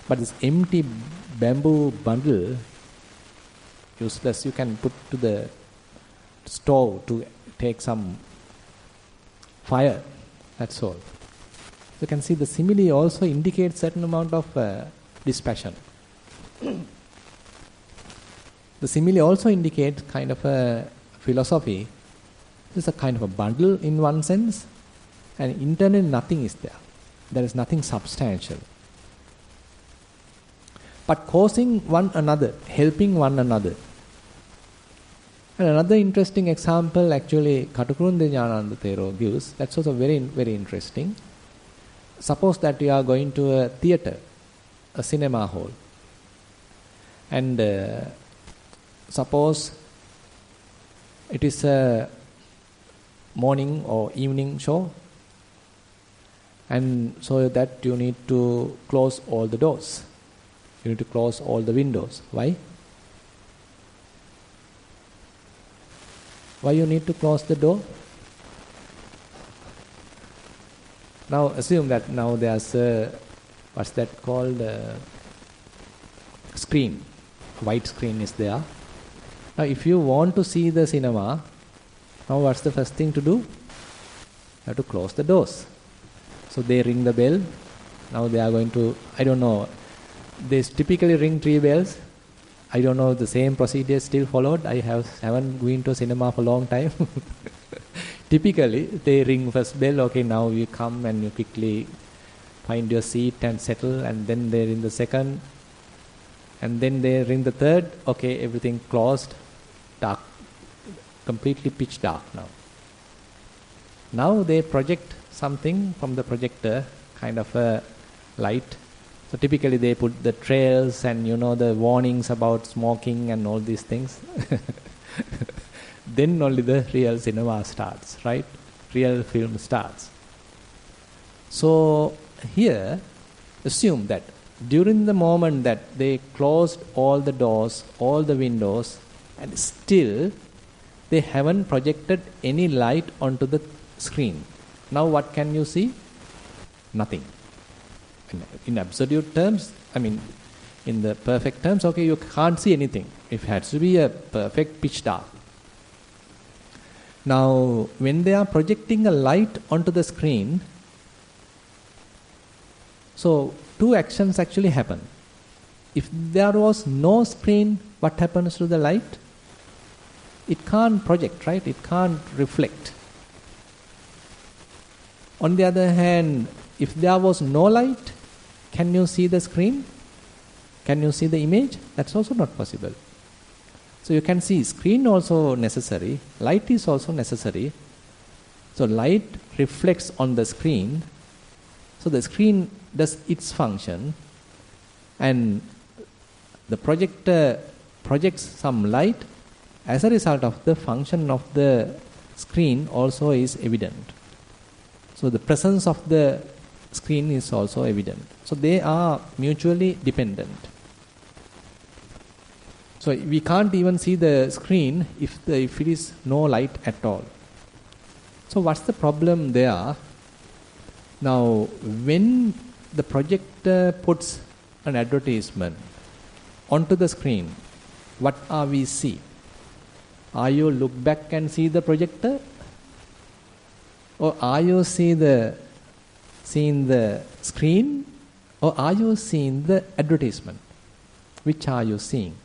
But this empty bamboo bundle, useless. You can put to the stove to take some fire. That's all. You can see the simile also indicates certain amount of dispassion. The simile also indicates kind of a philosophy. This is a kind of a bundle in one sense, and internally nothing is there. There is nothing substantial. But causing one another, helping one another. And another interesting example actually Katukurunde Jnananda Thero gives, that's also very, very interesting. Suppose that you are going to a theatre, a cinema hall, and suppose it is a morning or evening show, and so that you need to close all the doors. You need to close all the windows. Why? Why you need to close the door? Now assume that now there's a, what's that called, screen. White screen is there. Now if you want to see the cinema, now what's the first thing to do? You have to close the doors. So they ring the bell. Now they are going to, I don't know, they typically ring 3 bells. I don't know if the same procedure is still followed. I haven't been to a cinema for a long time. Typically, they ring first bell. Okay, now you come and you quickly find your seat and settle, and then they ring the second, and then they ring the third. Okay, everything closed, dark, completely pitch dark now. Now they project something from the projector, kind of a light. So typically they put the trails and the warnings about smoking and all these things. Then only the real cinema starts, right? Real film starts. So here, assume that during the moment that they closed all the doors, all the windows, and still they haven't projected any light onto the screen. Now what can you see? Nothing. In absolute terms, in the perfect terms, okay, you can't see anything. It has to be a perfect pitch dark. Now, when they are projecting a light onto the screen, so 2 actions actually happen. If there was no screen, what happens to the light? It can't project, right? It can't reflect. On the other hand, if there was no light, can you see the screen? Can you see the image? That's also not possible. So you can see screen also necessary, light is also necessary. So light reflects on the screen. So the screen does its function, and the projector projects some light. As a result of the function of the screen also is evident. So the presence of the screen is also evident. So they are mutually dependent. So we can't even see the screen if it is no light at all. So what's the problem there? Now, when the projector puts an advertisement onto the screen, what are we see? Are you look back and see the projector? Or are you seeing the screen? Or are you seeing the advertisement? Which are you seeing?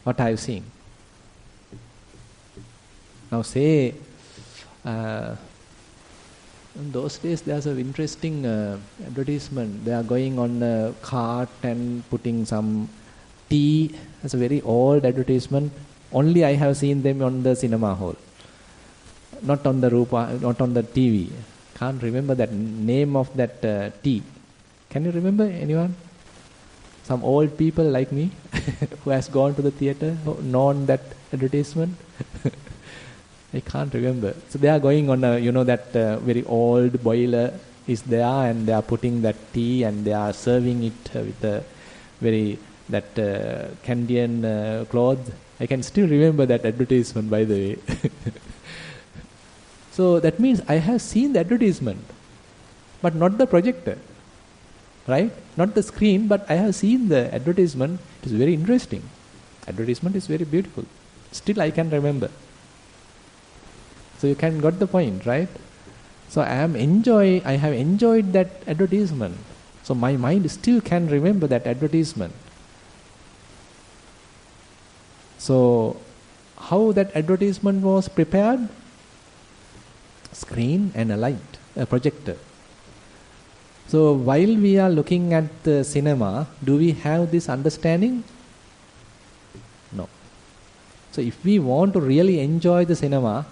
What are you seeing? Now say, in those days there's an interesting advertisement. They are going on a cart and putting some tea. It's a very old advertisement. Only I have seen them on the cinema hall. Not on the not on the TV. Can't remember that name of that tea. Can you remember anyone? Some old people like me who has gone to the theater, known that advertisement. I can't remember. So they are going on that very old boiler is there, and they are putting that tea and they are serving it with a very Canadian cloth. I can still remember that advertisement, by the way. So that means I have seen the advertisement, but not the projector, right? Not the screen, but I have seen the advertisement. It is very interesting. Advertisement is very beautiful. Still I can remember. So you can got the point, right? So I have enjoyed that advertisement. So my mind still can remember that advertisement. So how that advertisement was prepared? Screen and a light, a projector. So while we are looking at the cinema, do we have this understanding? No. So if we want to really enjoy the cinema,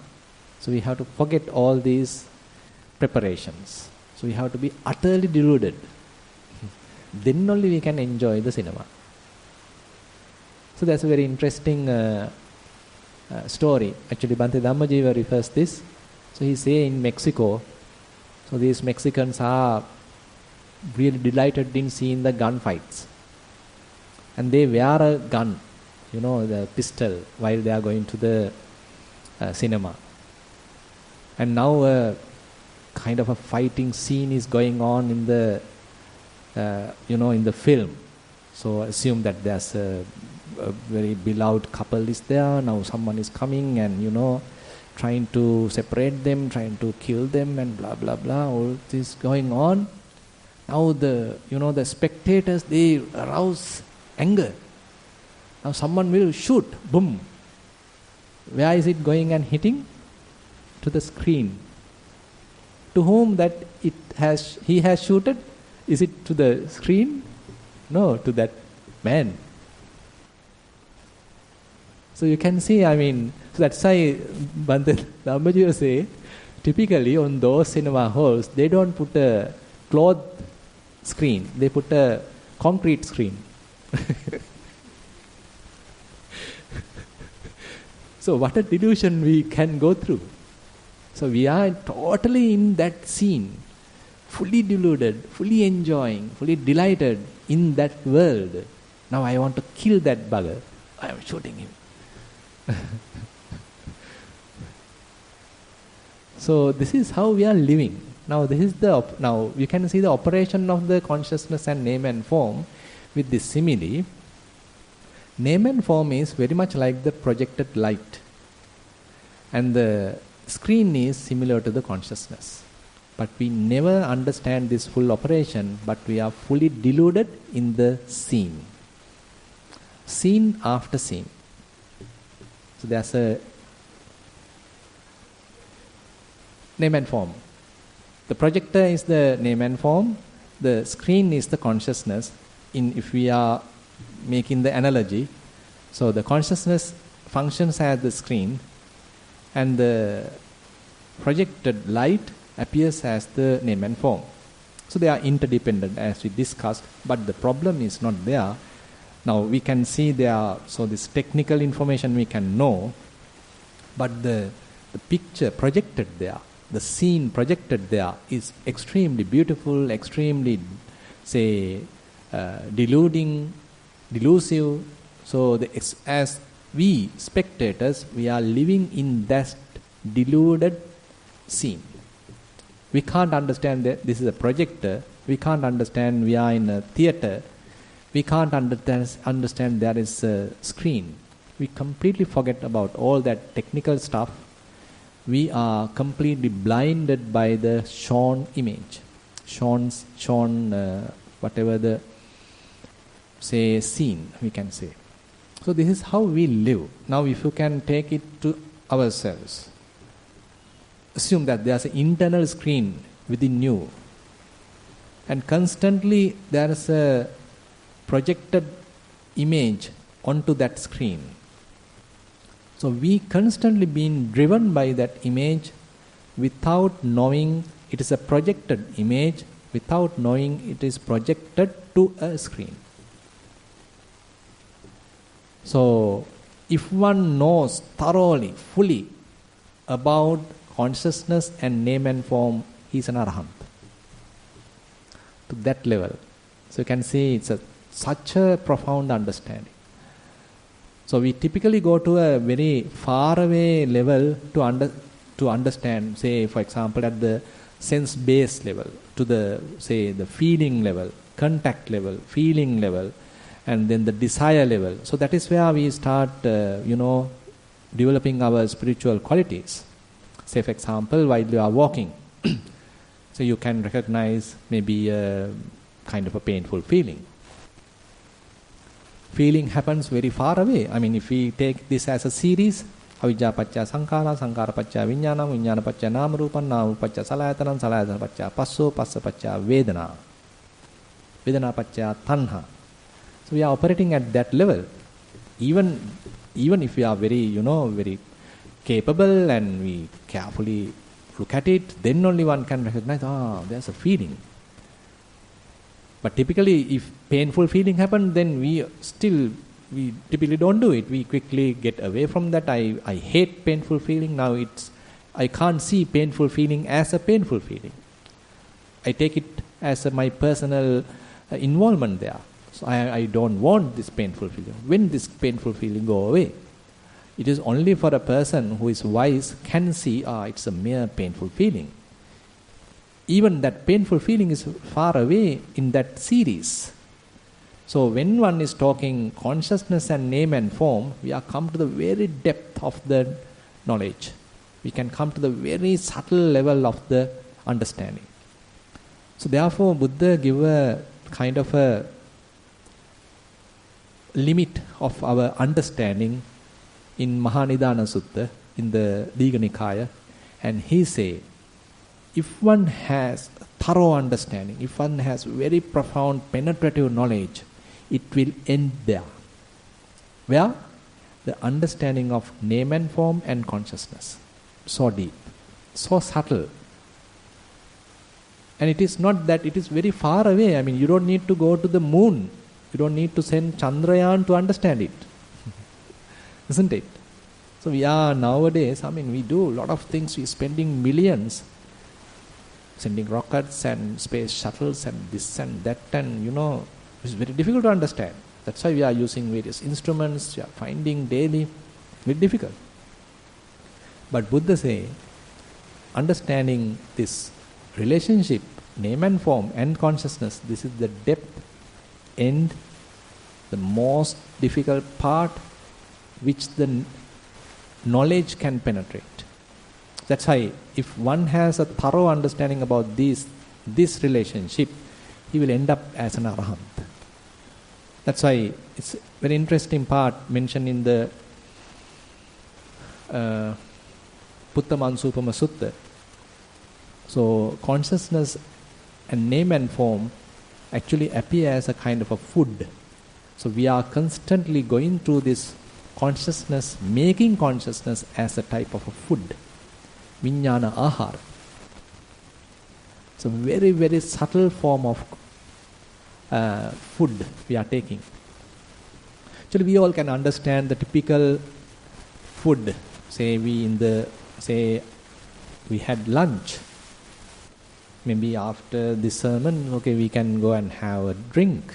so we have to forget all these preparations. So we have to be utterly deluded. Then only we can enjoy the cinema. So that's a very interesting story. Actually, Bhante Dhammajiva refers this. So he say in Mexico, so these Mexicans are really delighted in seeing the gunfights. And they wear a gun, the pistol, while they are going to the cinema. And now a kind of a fighting scene is going on in the, in the film. So assume that there's a very beloved couple is there. Now someone is coming and, trying to separate them, trying to kill them and blah, blah, blah. All this going on. Now the spectators, they arouse anger. Now someone will shoot, boom. Where is it going and hitting? To the screen. To whom that he has shooted? Is it to the screen? No, to that man. So you can see, so that's why Bhante Dhammajiva say, typically on those cinema halls, they don't put a cloth screen, they put a concrete screen. So what a delusion we can go through. So we are totally in that scene, fully deluded, fully enjoying, fully delighted in that world. Now I want to kill that bugger. I am shooting him. So this is how we are living. Now this is now you can see the operation of the consciousness and name and form with this simile. Name and form is very much like the projected light, and the screen is similar to the consciousness. But we never understand this full operation, but we are fully deluded in the scene. Scene after scene. So there's a name and form. The projector is the name and form, the screen is the consciousness. If we are making the analogy, so the consciousness functions as the screen, and the projected light appears as the name and form. So they are interdependent, as we discussed, but the problem is not there. Now we can see there, so this technical information we can know, but the picture projected there, the scene projected there is extremely beautiful, extremely, say, delusive. So as we spectators, we are living in that deluded scene. We can't understand that this is a projector. We can't understand we are in a theater. We can't understand there is a screen. We completely forget about all that technical stuff. We are completely blinded by the shown image, whatever the, say, scene we can say. So this is how we live. Now if you can take it to ourselves, assume that there's an internal screen within you, and constantly there is a projected image onto that screen. So we constantly being driven by that image without knowing it is a projected image, without knowing it is projected to a screen. So if one knows thoroughly, fully about consciousness and name and form, he is an arahant. To that level. So you can see it's such a profound understanding. So we typically go to a very far away level to understand, say for example at the sense base level, to the, say, the feeling level, contact level, feeling level, and then the desire level. So that is where we start, developing our spiritual qualities. Say for example, while you are walking, so you can recognize maybe a kind of a painful feeling. Feeling happens very far away. I mean, if we take this as a series, avijja pacca sankhara, sankhara pacca viññānam, viññāna pacca nama rūpam, nama pacca salayatanam, salayatana pacca passo, passa pacca vedana, vedana pacca tanha. So we are operating at that level. Even if we are very, very capable and we carefully look at it, then only one can recognize, there's a feeling. But typically, if painful feeling happens, then we typically don't do it. We quickly get away from that. I hate painful feeling. Now I can't see painful feeling as a painful feeling. I take it as my personal involvement there. So I don't want this painful feeling. When this painful feeling go away, it is only for a person who is wise can see, it's a mere painful feeling. Even that painful feeling is far away in that series. So when one is talking consciousness and name and form, we are come to the very depth of the knowledge. We can come to the very subtle level of the understanding. So therefore Buddha give a kind of a limit of our understanding in Mahanidana Sutta, in the Digha Nikaya, and he say, if one has thorough understanding, if one has very profound penetrative knowledge, it will end there. Where? The understanding of name and form and consciousness. So deep, so subtle. And it is not that it is very far away. I mean, you don't need to go to the moon. You don't need to send Chandrayaan to understand it. Isn't it? So we are nowadays, we do a lot of things. We're spending millions sending rockets and space shuttles and this and that, and it's very difficult to understand. That's why we are using various instruments, we are finding daily, very difficult. But Buddha say, understanding this relationship, name and form and consciousness, this is the depth and the most difficult part which the knowledge can penetrate. That's why if one has a thorough understanding about this relationship, he will end up as an arahant. That's why it's a very interesting part mentioned in the Puttamansupama Sutta. So consciousness and name and form actually appear as a kind of a food. So we are constantly going through this consciousness, making consciousness as a type of a food. Vijnana ahara. It's a very, very subtle form of food we are taking. Actually, we all can understand the typical food. Say we had lunch. Maybe after this sermon, okay, we can go and have a drink.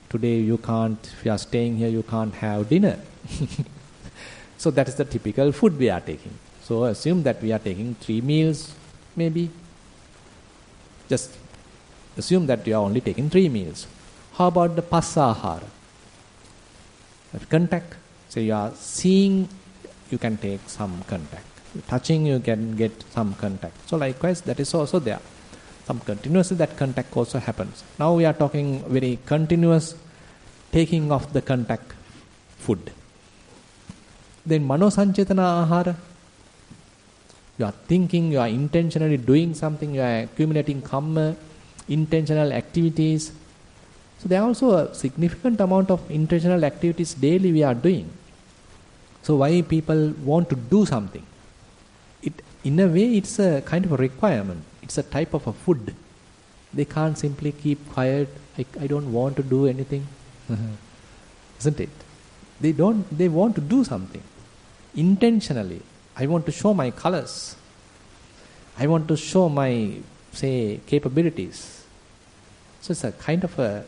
Today you can't, if you are staying here, you can't have dinner. So that is the typical food we are taking. So assume that we are taking 3 meals, maybe. Just assume that you are only taking 3 meals. How about the passahara? Contact. Say you are seeing, you can take some contact. Touching, you can get some contact. So likewise, that is also there. Some continuously that contact also happens. Now we are talking very continuous taking of the contact food. Then mano sanchetana ahara. You are thinking, you are intentionally doing something, you are accumulating karma, intentional activities. So there are also a significant amount of intentional activities daily we are doing. So why people want to do something? In a way, it's a kind of a requirement. It's a type of a food. They can't simply keep quiet. I don't want to do anything. Isn't it? They want to do something. Intentionally. I want to show my colors. I want to show my, say, capabilities. So it's a kind of a,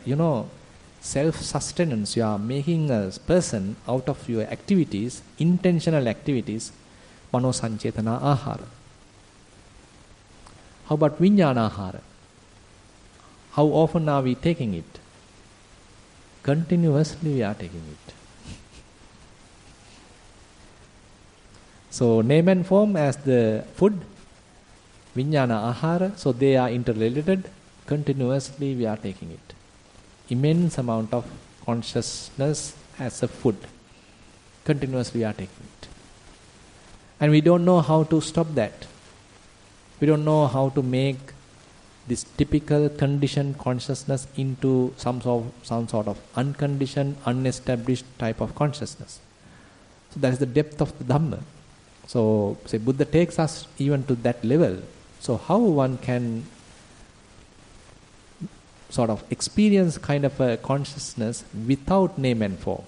self-sustenance. You are making a person out of your activities, intentional activities, mano sanchetana ahara. How about vijnana ahara? How often are we taking it? Continuously we are taking it. So name and form as the food, vijnana ahara, so they are interrelated. Continuously we are taking it. Immense amount of consciousness as a food. Continuously we are taking it. And we don't know how to stop that. We don't know how to make this typical conditioned consciousness into some sort of unconditioned, unestablished type of consciousness. So that is the depth of the Dhamma. So, say Buddha takes us even to that level. So how one can sort of experience kind of a consciousness without name and form?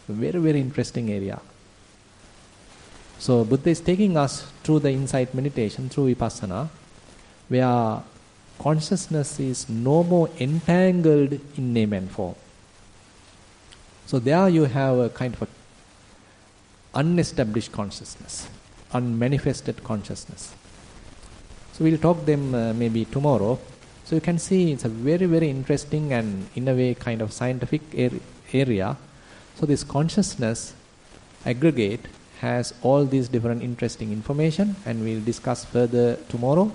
A very, very interesting area. So Buddha is taking us through the insight meditation, through Vipassana, where consciousness is no more entangled in name and form. So there you have a kind of a unestablished consciousness, unmanifested consciousness. So we'll talk them maybe tomorrow. So you can see it's a very, very interesting and in a way kind of scientific area. So this consciousness aggregate has all these different interesting information, and we'll discuss further tomorrow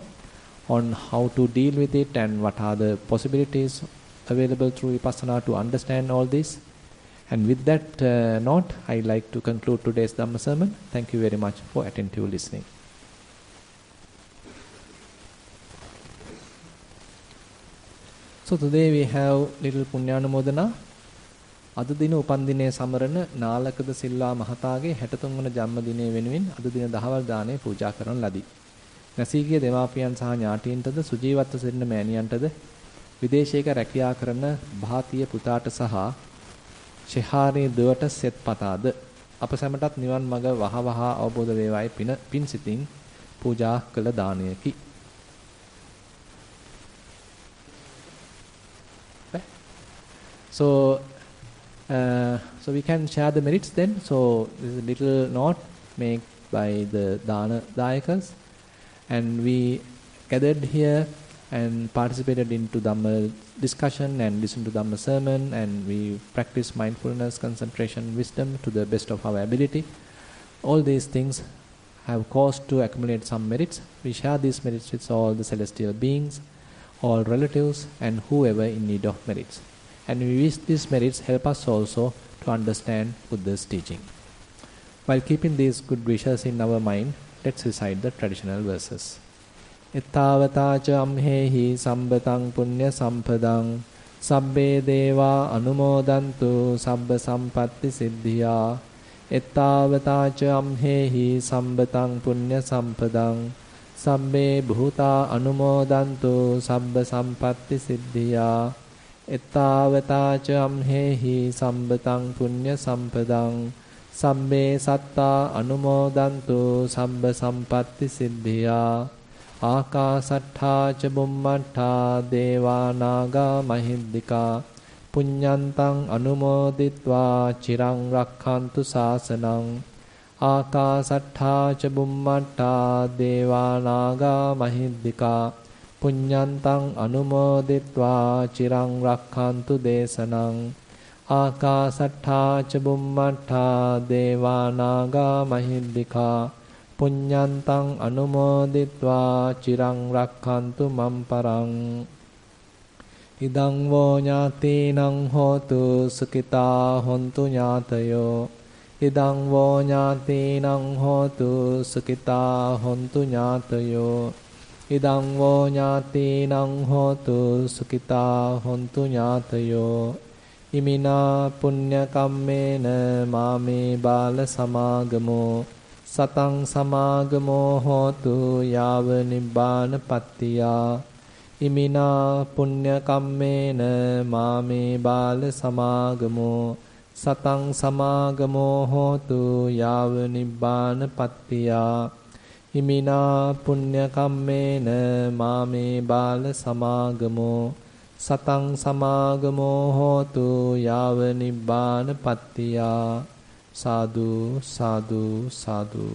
on how to deal with it and what are the possibilities available through Vipassana to understand all this. And with that note, I'd like to conclude today's Dhamma sermon. Thank you very much for attentive listening. So today we have little Punyanamodana. අද දින උපන්දිනයේ සමරන නාලකද සිල්වා මහතාගේ 63 වන ජන්මදිනය වෙනුවෙන් අද දින දහවල් දාණය පූජා කරන ලදී. නැසීගේ දෙමාපියන් සහ ඥාතීන්ටද සුජීවත්ව සිටින මෑණියන්ටද විදේශයක රැකියා කරන භාතිය පුතාට සහ ශෙහාරේ දුවට සෙත් පතාද අප සැමටත් නිවන් මඟ වහවහ අවබෝධ වේවායි පින් සිතින් පූජා කළ දානයකි. So we can share the merits then. So this is a little note made by the Dana Dayakas, and we gathered here and participated into Dhamma discussion and listened to Dhamma sermon, and we practiced mindfulness, concentration, wisdom to the best of our ability. All these things have caused to accumulate some merits. We share these merits with all the celestial beings, all relatives, and whoever in need of merits. And we wish these merits help us also to understand Buddha's teaching. While keeping these good wishes in our mind, let's recite the traditional verses. එත්තාවතාච අම්හෙහි සම්බතං පුඤ්ඤ සම්පදං සබ්බේ දේවා අනුමෝදන්තු සබ්බ සම්පatti සිද්ධියා එත්තාවතාච අම්හෙහි සම්බතං පුඤ්ඤ සම්පදං සබ්බේ භූතා අනුමෝදන්තු සබ්බ සම්පatti සිද්ධියා එත්තාවතාච අම්හෙහි සම්බතං පුඤ්ඤ සම්පදං සබ්බේ සත්තා අනුමෝදන්තු සබ්බ සම්පatti සිද්ධියා ආකාසට්ඨා ච බුම්මට්ඨා දේවා නාග මහිද්దికා පුඤ්ඤන්තං අනුමෝදිත්වා චිරං රක්ඛන්තු ශාසනං ආකාසට්ඨා ච බුම්මට්ඨා දේවා නාග මහිද්దికා පුඤ්ඤන්තං අනුමෝදිත්වා චිරං රක්ඛන්තු දේශනං ආකාසට්ඨා ච බුම්මට්ඨා දේවා නාග මහිද්దికා පුඤ්ඤන්තං අනුමෝදිත්වා චිරං රක්ඛන්තු මම් පරං ඉදං වෝ ඥාතීනං හෝතු සුඛිතා හොන්තු ඥාතයෝ ඉදං වෝ ඥාතීනං හෝතු සුඛිතා හොන්තු ඥාතයෝ ඉදං වෝ ඥාතීනං හෝතු සුඛිතා හොන්තු ඥාතයෝ ඉමිනා පුඤ්ඤ කම්මේන මාමේ බාල සමාගමෝ සතං සමාගමෝ හෝතු යාව නිබ්බාන පත්තියා ඉමිනා පුඤ්ඤ කම්මේන මාමේ බාල සමාගමෝ සතං සමාගමෝ හෝතු යාව නිබ්බාන පත්තියා ඉමිනා පුඤ්ඤ කම්මේන මාමේ බාල සමාගමෝ සතං සමාගමෝ හෝතු යාව නිබ්බාන පත්තියා සාදු සාදු සාදු